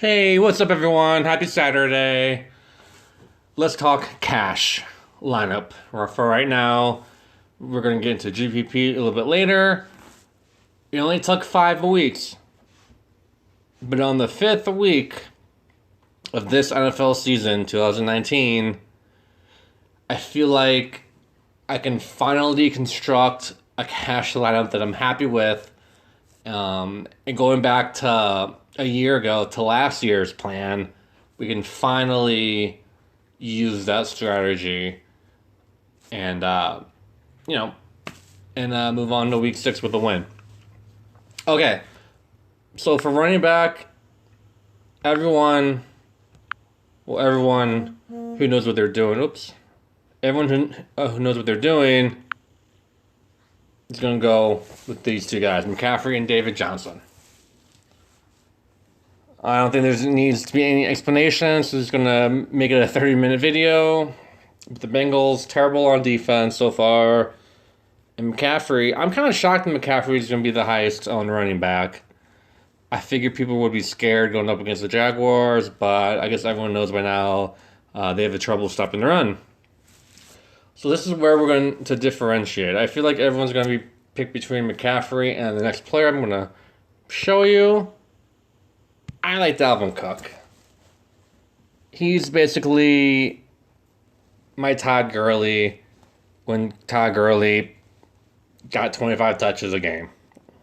Hey, what's up, everyone? Happy Saturday. Let's talk cash lineup. For right now, we're going to get into GPP a little bit later. It only took 5 weeks, but on the fifth week of this NFL season, 2019, I feel like I can finally construct a cash lineup that I'm happy with. And going back to a year ago, to last year's plan, we can finally use that strategy and you know move on to week 6 with a win. Okay, so for running back, everyone everyone who knows what they're doing, everyone who knows what they're doing is gonna go with these two guys, McCaffrey and David Johnson. I don't think there needs to be any explanation, so just gonna make it a 30-minute video. The Bengals, terrible on defense so far. And McCaffrey, I'm kind of shocked that McCaffrey is going to be the highest owned running back. I figured people would be scared going up against the Jaguars, but I guess everyone knows by now they have the trouble stopping the run. So this is where we're going to differentiate. I feel like everyone's going to be picked between McCaffrey and the next player I'm going to show you. I like Dalvin Cook. He's basically my Todd Gurley when Todd Gurley got 25 touches a game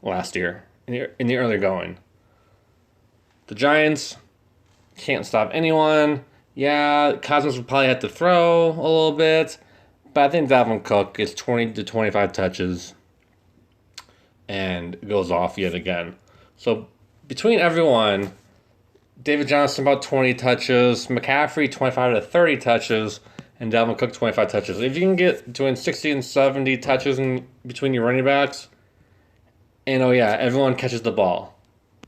last year in the early going. The Giants can't stop anyone. Yeah, Cosmos would probably have to throw a little bit, but I think Dalvin Cook gets 20 to 25 touches and goes off yet again. So between everyone, David Johnson about 20 touches, McCaffrey 25 to 30 touches, and Dalvin Cook 25 touches. If you can get between 60 and 70 touches in between your running backs, and oh yeah, everyone catches the ball.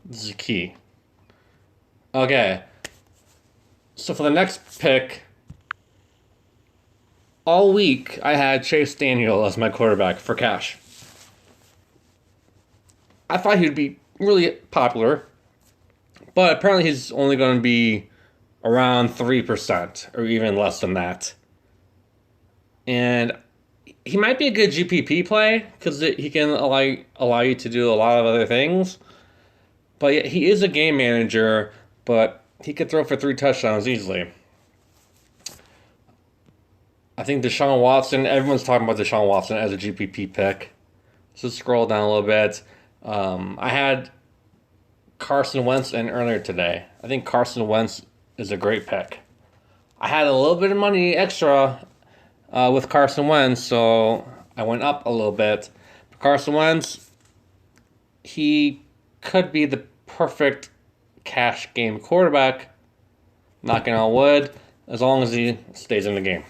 This is key. Okay. So for the next pick, all week I had Chase Daniel as my quarterback for cash. I thought he'd be really popular, but apparently he's only going to be around 3% or even less than that. And he might be a good GPP play because he can allow you to do a lot of other things. But he is a game manager, but he could throw for 3 touchdowns easily. I think Deshaun Watson, everyone's talking about Deshaun Watson as a GPP pick. So scroll down a little bit. I had Carson Wentz in earlier today. I think Carson Wentz is a great pick. I had a little bit of money extra with Carson Wentz, so I went up a little bit. But Carson Wentz, he could be the perfect cash game quarterback, knocking on wood, as long as he stays in the game.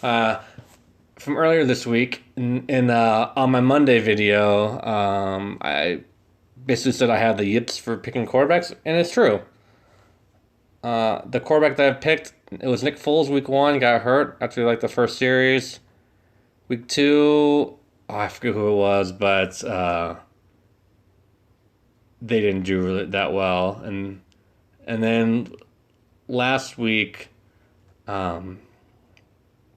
From earlier this week, on my Monday video, I basically said I had the yips for picking quarterbacks, and it's true. The quarterback that I picked, it was Nick Foles week 1, got hurt after like the first series. Week 2, I forget who it was, but they didn't do really that well. And then last week, what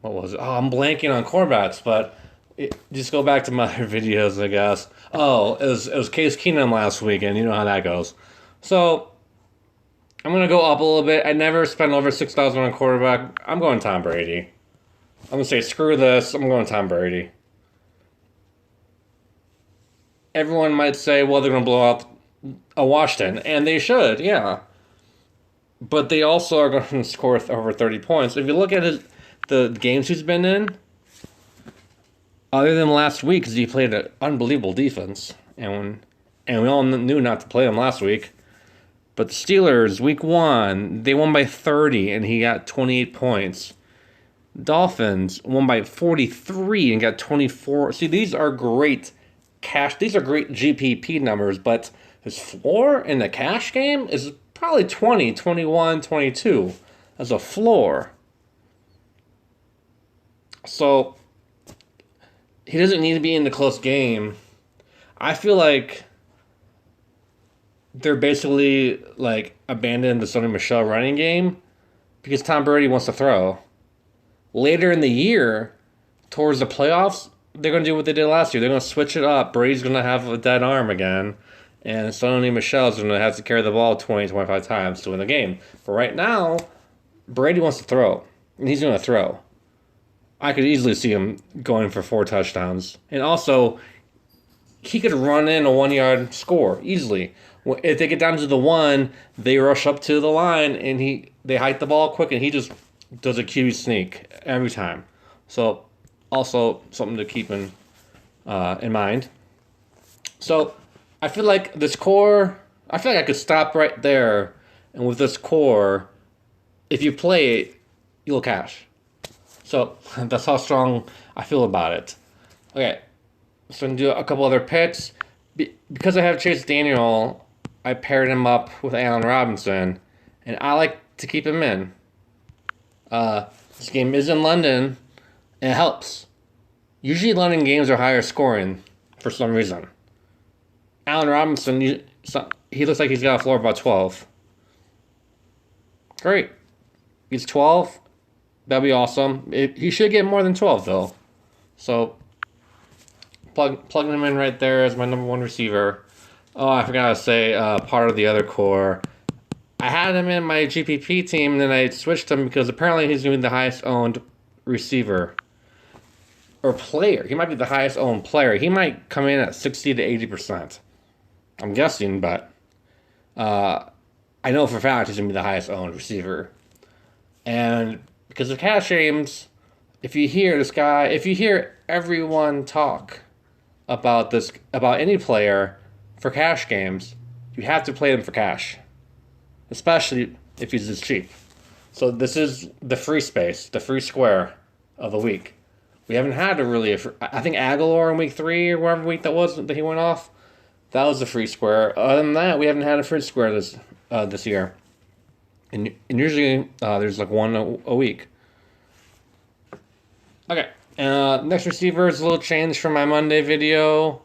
was it? Oh, I'm blanking on quarterbacks, but just go back to my other videos, I guess. Oh, it was Case Keenum last week, and you know how that goes. So I'm going to go up a little bit. I never spent over $6,000 on a quarterback. I'm going Tom Brady. I'm going to say, screw this. I'm going Tom Brady. Everyone might say, well, they're going to blow out a Washington. And they should, yeah. But they also are going to score over 30 points. If you look at the games he's been in, other than last week, because he played an unbelievable defense. And we all knew not to play him last week. But the Steelers, week 1, they won by 30 and he got 28 points. Dolphins won by 43 and got 24. See, these are great cash. These are great GPP numbers, but his floor in the cash game is probably 20, 21, 22 as a floor. So he doesn't need to be in the close game. I feel like they're basically like abandoned the Sony Michel running game because Tom Brady wants to throw. Later in the year, towards the playoffs, they're going to do what they did last year. They're going to switch it up. Brady's going to have a dead arm again, and Sony Michel's going to have to carry the ball 20, 25 times to win the game. But right now, Brady wants to throw, and he's going to throw. I could easily see him going for 4 touchdowns. And also, he could run in a 1-yard score easily. If they get down to the 1, they rush up to the line, and they hike the ball quick, and he just does a QB sneak every time. So, also something to keep in mind. So, I feel like this core, I feel like I could stop right there, and with this core, if you play it, you'll cash. So, that's how strong I feel about it. Okay, so I'm going to do a couple other picks. Because I have Chase Daniel, I paired him up with Allen Robinson, and I like to keep him in. This game is in London, and it helps. Usually London games are higher scoring for some reason. Allen Robinson, he looks like he's got a floor of about 12. Great. He's 12. That'd be awesome. He should get more than 12, though. So, plugging him in right there as my number 1 receiver. Oh, I forgot to say part of the other core. I had him in my GPP team, and then I switched him because apparently he's going to be the highest owned receiver. Or player. He might be the highest owned player. He might come in at 60 to 80%. I'm guessing, but I know for a fact he's going to be the highest owned receiver. And because of cash games, if you hear everyone talk about any player for cash games, you have to play them for cash. Especially if he's this cheap. So this is the free space, the free square of the week. We haven't had I think Aguilar in week 3 or whatever week that was that he went off. That was the free square. Other than that, we haven't had a free square this year. And usually there's like one a week. Okay. Next receiver is a little change from my Monday video.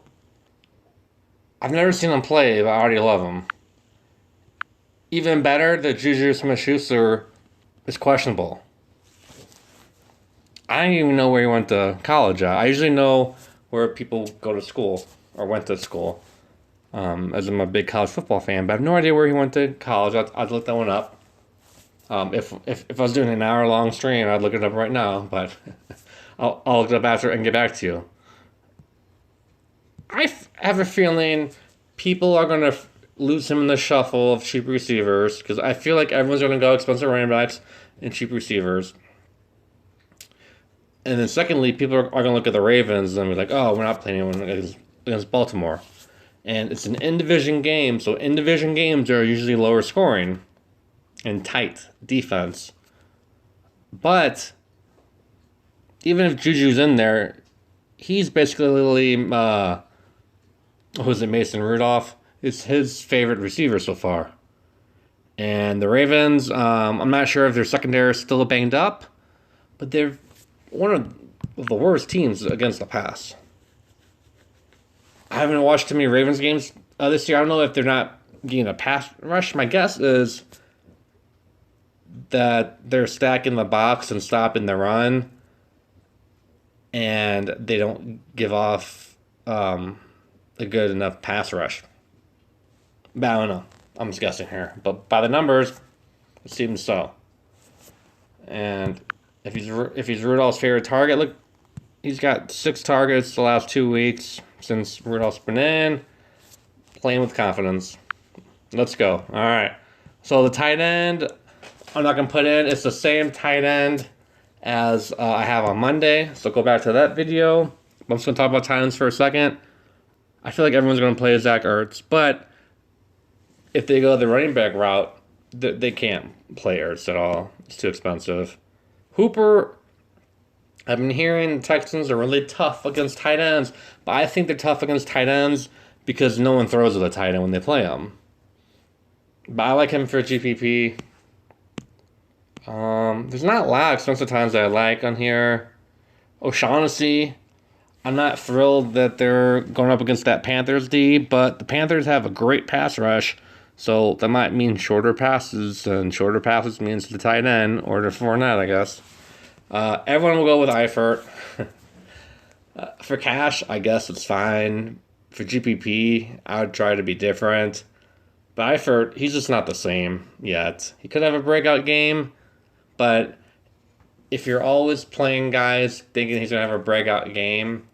I've never seen him play, but I already love him. Even better, the Juju Smith-Schuster is questionable. I don't even know where he went to college at. I usually know where people go to school or went to school, as I'm a big college football fan. But I have no idea where he went to college. I'd look that one up. If I was doing an hour-long stream, I'd look it up right now. But I'll look it up after and get back to you. I have a feeling people are going to lose him in the shuffle of cheap receivers because I feel like everyone's going to go expensive running backs and cheap receivers. And then secondly, people are going to look at the Ravens and be like, oh, we're not playing anyone against Baltimore. And it's an in-division game, so in-division games are usually lower scoring and tight defense. But even if Juju's in there, he's basically, Mason Rudolph? Is his favorite receiver so far. And the Ravens, I'm not sure if their secondary is still banged up, but they're one of the worst teams against the pass. I haven't watched too many Ravens games this year. I don't know if they're not getting a pass rush. My guess is that they're stacking the box and stopping the run, and they don't give off a good enough pass rush. But I don't know. I'm just guessing here. But by the numbers, it seems so. And if he's Rudolph's favorite target, look, he's got 6 targets the last 2 weeks since Rudolph's been in. Playing with confidence. Let's go. All right. So the tight end, I'm not going to put in. It's the same tight end as I have on Monday. So go back to that video. I'm just going to talk about tight ends for a second. I feel like everyone's going to play Zach Ertz, but if they go the running back route, they can't play Ertz at all. It's too expensive. Hooper, I've been hearing Texans are really tough against tight ends, but I think they're tough against tight ends because no one throws with a tight end when they play them. But I like him for GPP. There's not a lot of expensive times that I like on here. O'Shaughnessy, I'm not thrilled that they're going up against that Panthers D, but the Panthers have a great pass rush So that might mean shorter passes, and shorter passes means the tight end or the Fournette, I guess. Everyone will go with Eifert. For cash, I guess it's fine. For GPP, I would try to be different. But Eifert, he's just not the same yet. He could have a breakout game, but if you're always playing guys thinking he's going to have a breakout game,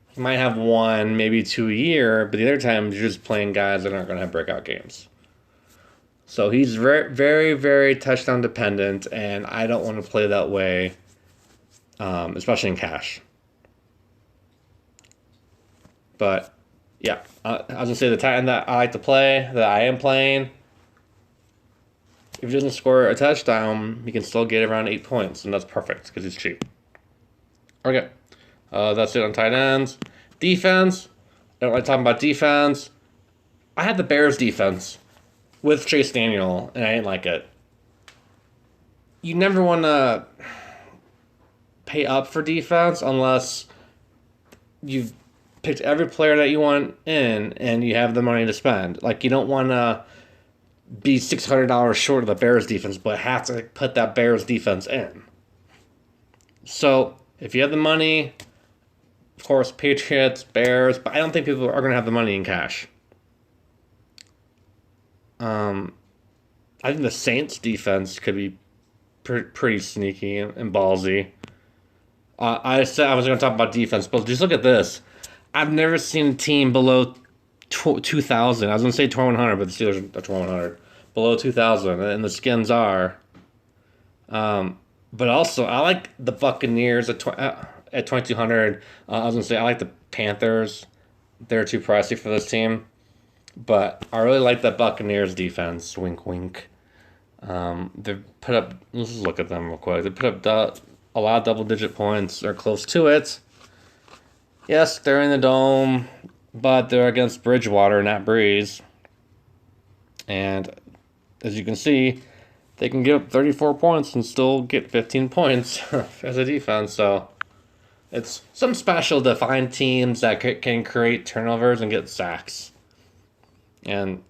he might have one, maybe two a year, but the other times you're just playing guys that aren't going to have breakout games. So he's very, very, very touchdown dependent, and I don't want to play that way, especially in cash. But yeah, I was gonna say the tight end that I like to play, that I am playing. If he doesn't score a touchdown, he can still get around 8 points, and that's perfect because he's cheap. Okay, that's it on tight ends. Defense, I don't like talking about defense. I had the Bears defense with Chase Daniel, and I didn't like it. You never want to pay up for defense unless you've picked every player that you want in and you have the money to spend. Like, you don't want to be $600 short of the Bears defense, but have to put that Bears defense in. So, if you have the money, of course, Patriots, Bears, but I don't think people are going to have the money in cash. I think the Saints defense could be pretty sneaky and ballsy. I said I was going to talk about defense, but just look at this. I've never seen a team below 2,000. I was going to say 2,100, but the Steelers are 2,100. Below 2,000, and the Skins are. But also, I like the Buccaneers at 2,200. I was going to say, I like the Panthers. They're too pricey for this team. But I really like that Buccaneers defense. Wink, wink. They've put up, let's just look at them real quick. They put up a lot of double-digit points, or close to it. Yes, they're in the dome, but they're against Bridgewater, not Breeze. And as you can see, they can give up 34 points and still get 15 points as a defense. So it's something special to find teams that can create turnovers and get sacks. And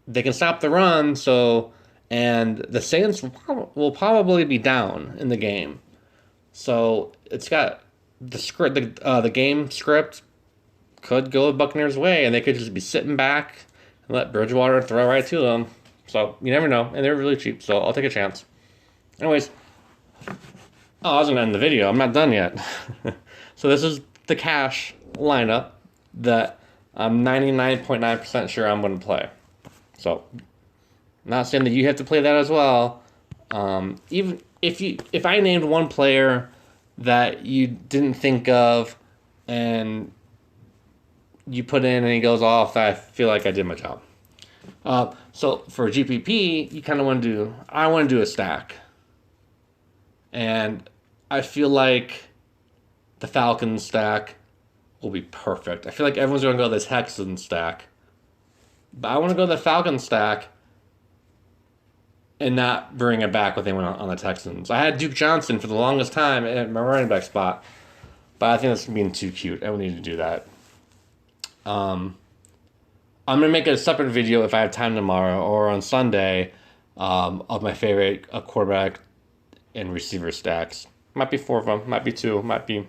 they can stop the run, and the Saints will probably be down in the game. So it's got the script, the game script could go the Buccaneers' way, and they could just be sitting back and let Bridgewater throw right to them. So you never know, and they're really cheap, so I'll take a chance. Anyways, I was gonna end the video. I'm not done yet. So this is the cash lineup that I'm 99.9% sure I'm going to play. So, not saying that you have to play that as well. Even if I named one player that you didn't think of and you put in and he goes off, I feel like I did my job. So for GPP, you kind of want to do, I want to do a stack. And I feel like the Falcons stack will be perfect. I feel like everyone's going to go this Texans stack. But I want to go the Falcons stack and not bring it back with anyone on the Texans. I had Duke Johnson for the longest time at my running back spot. But I think that's being too cute. I don't need to do that. I'm going to make a separate video if I have time tomorrow or on Sunday of my favorite quarterback and receiver stacks. Might be 4 of them. Might be 2. Might be...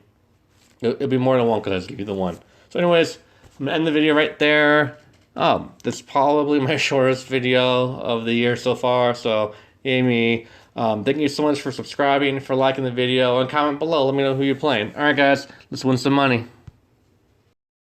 It'll be more than one because I just give you the one. So anyways, I'm going to end the video right there. That's probably my shortest video of the year so far. So, yay me. Thank you so much for subscribing, for liking the video, and comment below. Let me know who you're playing. Alright guys, let's win some money.